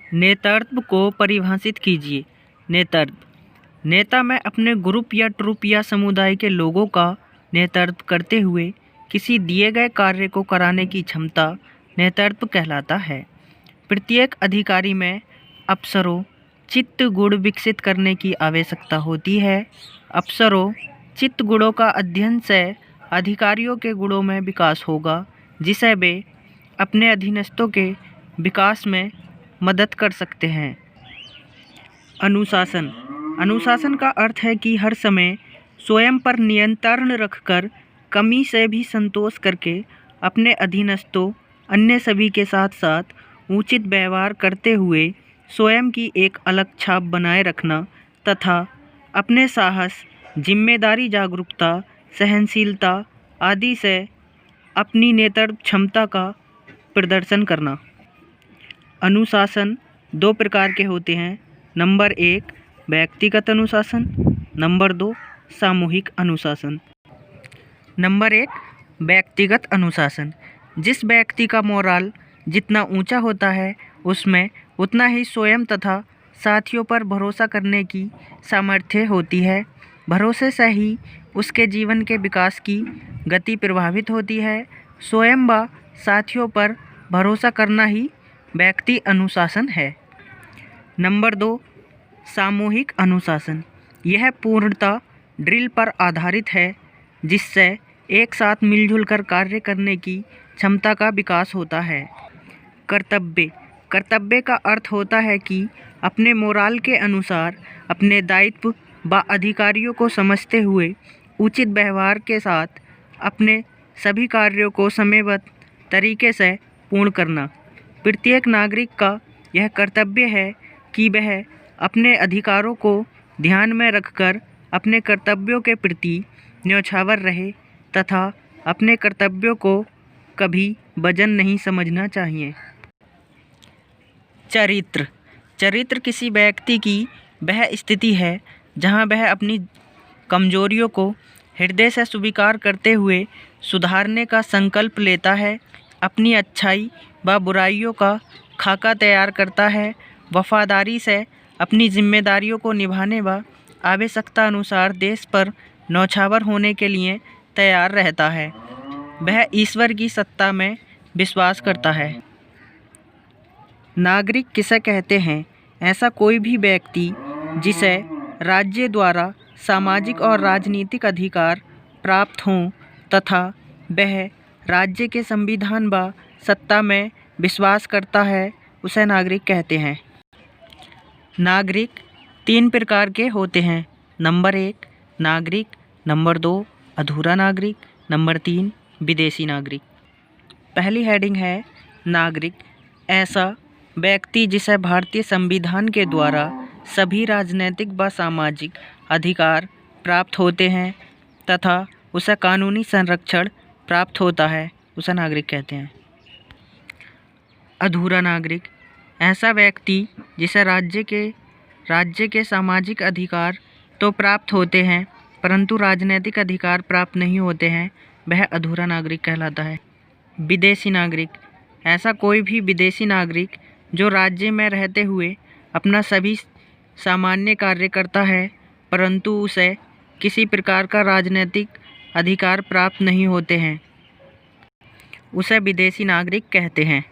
नेतृत्व को परिभाषित कीजिए। नेतृत्व नेता में अपने ग्रुप या ट्रुप या समुदाय के लोगों का नेतृत्व करते हुए किसी दिए गए कार्य को कराने की क्षमता नेतृत्व कहलाता है। प्रत्येक अधिकारी में अफसरों चित्त गुण विकसित करने की आवश्यकता होती है। अफसरों चित्त गुणों का अध्ययन से अधिकारियों के गुणों में विकास होगा, जिसे वे अपने अधीनस्थों के विकास में मदद कर सकते हैं। अनुशासन अनुशासन का अर्थ है कि हर समय स्वयं पर नियंत्रण रखकर कमी से भी संतोष करके अपने अधीनस्थों अन्य सभी के साथ साथ उचित व्यवहार करते हुए स्वयं की एक अलग छाप बनाए रखना तथा अपने साहस, जिम्मेदारी, जागरूकता, सहनशीलता आदि से अपनी नेतृत्व क्षमता का प्रदर्शन करना। अनुशासन दो प्रकार के होते हैं। नंबर 1 व्यक्तिगत अनुशासन, नंबर 2 सामूहिक अनुशासन। नंबर 1 व्यक्तिगत अनुशासन। जिस व्यक्ति का मोराल जितना ऊंचा होता है उसमें उतना ही स्वयं तथा साथियों पर भरोसा करने की सामर्थ्य होती है। भरोसे से ही उसके जीवन के विकास की गति प्रभावित होती है। स्वयं व साथियों पर भरोसा करना ही व्यक्ति अनुशासन है। नंबर 2 सामूहिक अनुशासन। यह पूर्णतः ड्रिल पर आधारित है, जिससे एक साथ मिलजुल कर कार्य करने की क्षमता का विकास होता है। कर्तव्य का अर्थ होता है कि अपने मोराल के अनुसार अपने दायित्व व अधिकारियों को समझते हुए उचित व्यवहार के साथ अपने सभी कार्यों को समयबद्ध तरीके से पूर्ण करना। प्रत्येक नागरिक का यह कर्तव्य है कि वह अपने अधिकारों को ध्यान में रखकर अपने कर्तव्यों के प्रति न्यौछावर रहे तथा अपने कर्तव्यों को कभी वजन नहीं समझना चाहिए। चरित्र किसी व्यक्ति की वह स्थिति है जहाँ वह अपनी कमजोरियों को हृदय से स्वीकार करते हुए सुधारने का संकल्प लेता है, अपनी अच्छाई व बुराइयों का खाका तैयार करता है, वफादारी से अपनी जिम्मेदारियों को निभाने व आवश्यकता अनुसार देश पर न्यौछावर होने के लिए तैयार रहता है। वह ईश्वर की सत्ता में विश्वास करता है। नागरिक किसे कहते हैं? ऐसा कोई भी व्यक्ति जिसे राज्य द्वारा सामाजिक और राजनीतिक अधिकार प्राप्त हों तथा वह राज्य के संविधान व सत्ता में विश्वास करता है, उसे नागरिक कहते हैं। नागरिक 3 प्रकार के होते हैं। नंबर 1 नागरिक, नंबर 2 अधूरा नागरिक, नंबर 3 विदेशी नागरिक। पहली हेडिंग है नागरिक। ऐसा व्यक्ति जिसे भारतीय संविधान के द्वारा सभी राजनीतिक व सामाजिक अधिकार प्राप्त होते हैं तथा उसे कानूनी संरक्षण प्राप्त होता है, उसे नागरिक कहते हैं। अधूरा नागरिक। ऐसा व्यक्ति जिसे राज्य के सामाजिक अधिकार तो प्राप्त होते हैं परंतु राजनीतिक अधिकार प्राप्त नहीं होते हैं, वह अधूरा नागरिक कहलाता है। विदेशी नागरिक। ऐसा कोई भी विदेशी नागरिक जो राज्य में रहते हुए अपना सभी सामान्य कार्य करता है परंतु उसे किसी प्रकार का राजनीतिक अधिकार प्राप्त नहीं होते हैं, उसे विदेशी नागरिक कहते हैं।